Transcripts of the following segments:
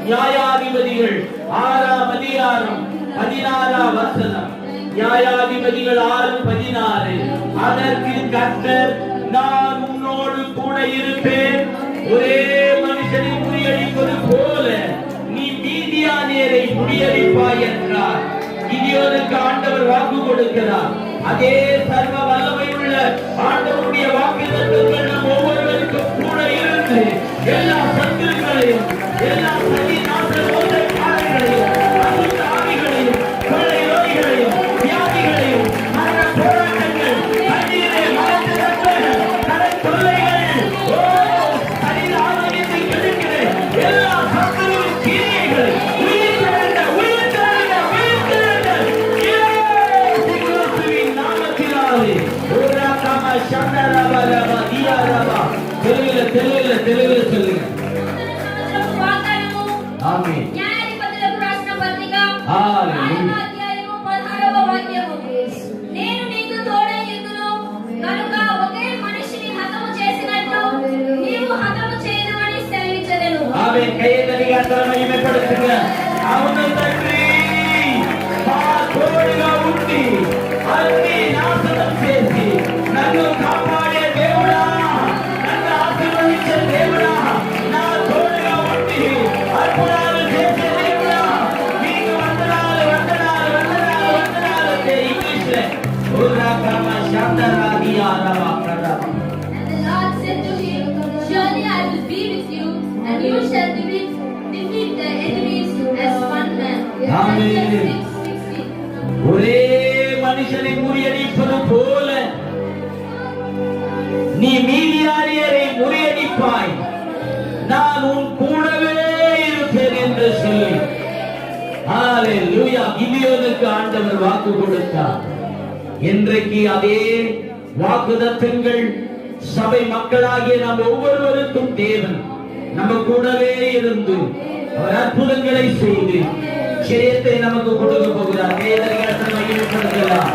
நியாயாதிபதிகள் 6ஆம் அதிகாரம் 16ஆம் வசனம். நியாயாதிபதிகள் 6:16. அதற்கு கர்த்தர், நான் உன்னோடு கூட இருப்பேன், ஒரே மனுஷனை முறியடிப்பது போல நீ மீதியானியரை முறியடிப்பாய் என்றார். கிதியோனுக்கு ஆண்டவர் வாக்கு கொடுக்கிறார். அதே சர்வ வல்லமை உள்ள ஆண்டவருடைய வாக்குத்தத்தத்தை எல்லா சத்துருக்களையும், எல்லா சதி நாச மோசக்காரர்களையும், அசுத்த ஆவிகளையும், கொள்ளை நோய்களையும், வியாதிகளையும், மரண போராட்டங்கள், கண்ணீரை மறைத்து நண்பர்கள், கடன் தொல்லைகள், சரீர ஆரோக்கியத்தை கெடுக்கிற எல்லா சத்துருவின் கிரியைகளை உயிர் திரண்ட, உயிர் திரண்ட, உயிர் திரண்ட இயேசு கிறிஸ்துவின் நாமத்தினாலே சந்தரபலப தியாரபா தெலுங்குல சொல்லுங்க. ஆமென். న్యాయాధిపతులకు రాసిన పత్రిక హల్లెలూయా. 5వ అధ్యాయము 16వ వాక్యము. నేను నీకు తోడయ్యుందును కనుక ఒకే మనిషిని హతము చేసినట్లు నీవు హతము చేయదమని సెలవిచ్చెదను. ఆమేన్. కయ్యతని గంటల మహిమపడుతున్న అవును తండ్రి, మా తోడుగా ఉండి అన్ని నాశనం చేసి నన్ను కాపాడే దేవుడా, నన్ను ఆశీర్వదించే దేవుడా, నా తోడుగా ఉండి అద్భుతాలు చేసే దేవుడా, నీకు వందనాలు వందనాలు వందనాలు వందనాలు అంటే ఇంగ్లీష్లో ఓరాకమ శాంతరాదియా రవకరమ. And the Lord said to him, surely I will be with you and you shall defeat the enemies as one man. Amen. 6:16. ஒரே மனுஷனை முறியடிப்பது போல நீ மீதியானியரை முறியடிப்பாய், நான் உன் கூடவே இருப்பேன் என்று சொல்லி ஹalleluya கிதியோனுக்கு ஆண்டவர் வாக்கு கொடுத்தார். இன்றைக்கு அதே வாக்குதத்தங்கள் சபை மக்களாகிய நாம் ஒவ்வொருவருக்கும் தேவன் நம்ம கூடவே இருந்து அவர் அற்புதங்களை செய்து ஜெயத்தை நமக்கு கொடுக்க போகிறார். வேதனைகளை மகிமைப்படுத்தலாம்.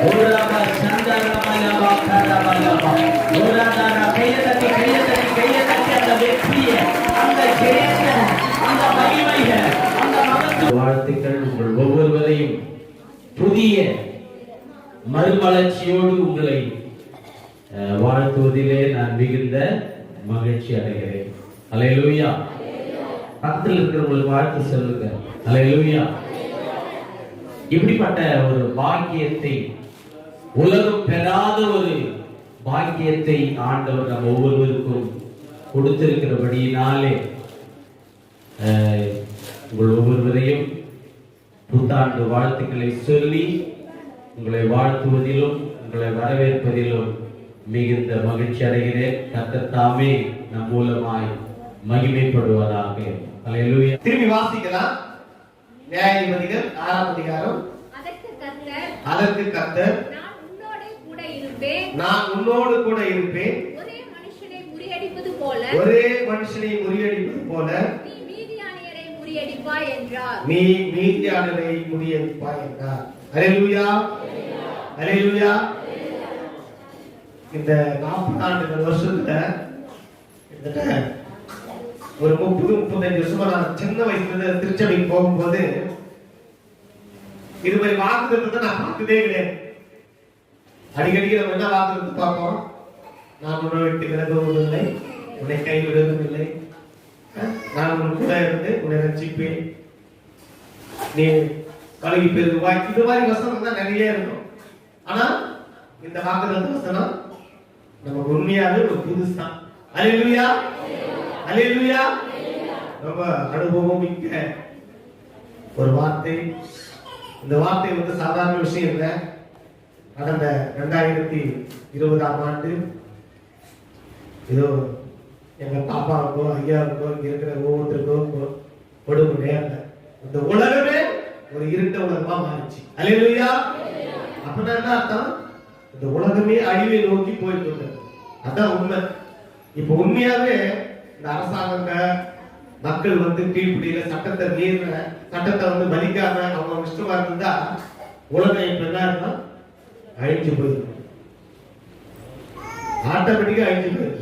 ஓராபா சந்தரமலபா கரபலபா ஓராதாரா கையதட்டி அந்த வெற்றியை, அந்த ஜெயத்தை, அந்த மகிமையை, அந்த மகத்துவ வாழ்த்துக்கள் உங்கள் ஒவ்வொருவரையும் புதிய மறுமலர்ச்சியோடு உங்களை வாழ்த்துவதிலே நான் மிகுந்த மகிழ்ச்சி அடைகிறேன். அல்லேலூயா. பக்கத்தில் இருக்கிறவங்களுக்கு வாழ்த்து சொல்லுங்க. அல்லேலூயா. இப்படிப்பட்ட ஒரு பாக்கியத்தை, உலகம் பெறாத ஒரு பாக்கியத்தை ஆண்டவர் நம்ம ஒவ்வொருவருக்கும் கொடுத்திருக்கிறபடியினாலே உங்கள் ஒவ்வொருவரையும் புத்தாண்டு வாழ்த்துக்களை சொல்லி உங்களை வாழ்த்துவதிலும் உங்களை வரவேற்பதிலும் மிகுந்த மகிழ்ச்சி அடைகிறேன். கர்த்தர் தாமே நம் மூலமாய் மகிமைப்படுவதாக. அல்லேலூயா. திரும்பி வாசிக்கலாம். நியாயாதிபதிகள் 6ஆம் அதிகாரம். அதற்கு கர்த்தர் நான் உன்னோடு கூட இருப்பேன். நான் உன்னோடு கூட இருப்பேன். ஒரே மனுஷனை முறியடிப்பது போல நீ மீதியானியரை முறியடிப்பாய் என்றார். அல்லேலூயா. அல்லேலூயா. இந்த 40 ஆண்டுகள் வருஷத்துல ஒரு 30-35 வருஷமா நான் சின்ன வயசுல திருச்சபைக்கு போகும்போது இது மாதிரி வாக்குறத நான் பார்த்ததே கிடையாது. அடிக்கடி நம்ம என்ன வாக்குறது பார்ப்போம், நான் உன்னை விட்டு விலகுவதில்லை, உன்னை கைவிடுவதில்லை, நான் உன் கூட இருந்து உன்னை ரட்சிப்பேன், நீ கழுவி பெருவாய், இது மாதிரி வசனம் தான் நிறைய இருக்கும். ஆனா இந்த வாக்குறது வசனம் நமக்கு உண்மையாவே ஒரு புதுசுதான். அல்லேலூயா. அல்லேலூயா. ரொம்ப அனுபவம் மிக்க ஒரு வார்த்தை. இந்த வார்த்தை வந்து சாதாரண விஷயம் இல்லை. கடந்த 2020ஆம் ஆண்டு ஏதோ எங்க பாப்பாவுக்கோ ஐயாவுக்கோ இங்க இருக்கிற ஒவ்வொருத்தருக்கோ கொடுமை நேரம் இந்த உலகமே ஒரு இருண்ட உலகமா மாறிச்சு. அல்லேலூயா. அப்படின்னா என்ன அர்த்தம்? இந்த உலகமே அழிவை நோக்கி போயிட்டு இருந்தது. அதான் உண்மை. இப்ப உண்மையாவே இந்த அரசாங்க மக்கள் வந்து கீழ்ப்படியில சட்டத்தை மீறின, சட்டத்தை வந்து மதிக்காம அவங்க இஷ்டமா இருந்தா உலகம் இப்ப என்ன அழிஞ்சு போயிடும். ஆட்டோமேட்டிக்கா அழிஞ்சு போயிடும்.